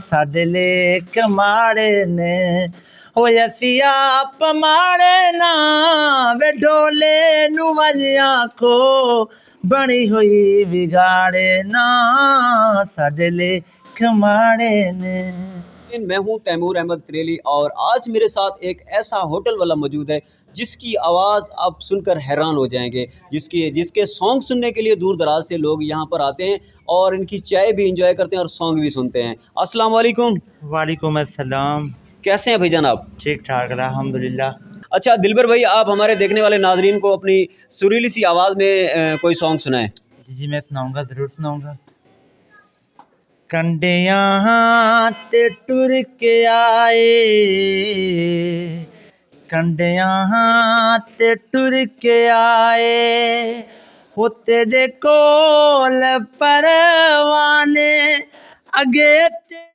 साडे लेख माड़े ने ओ असी आप माड़े ना वे ढोले नू वज आखो बनी हुई बिगाड़े ना साडे लेख माड़े ने। मैं हूं तैमूर अहमद त्रेली और आज मेरे साथ एक ऐसा होटल वाला मौजूद है जिसकी आवाज़ आप सुनकर हैरान हो जाएंगे, जिसके सॉन्ग सुनने के लिए दूर दराज से लोग यहाँ पर आते हैं और इनकी चाय भी इंजॉय करते हैं और सॉन्ग भी सुनते हैं। अस्सलाम वालेकुम। वालेकुम अस्सलाम। कैसे हैं भाईजान आप? ठीक ठाक अल्हम्दुलिल्लाह। अच्छा दिलबर भाई, आप हमारे देखने वाले नाजरीन को अपनी सुरीली सी आवाज़ में कोई सॉन्ग सुनाएं। जी मैं सुनाऊंगा, ज़रूर सुनाऊंगा। कंडियां ते टुर के आए, कंडियां ते टुर के आए हो तेरे कोल परवाने अगे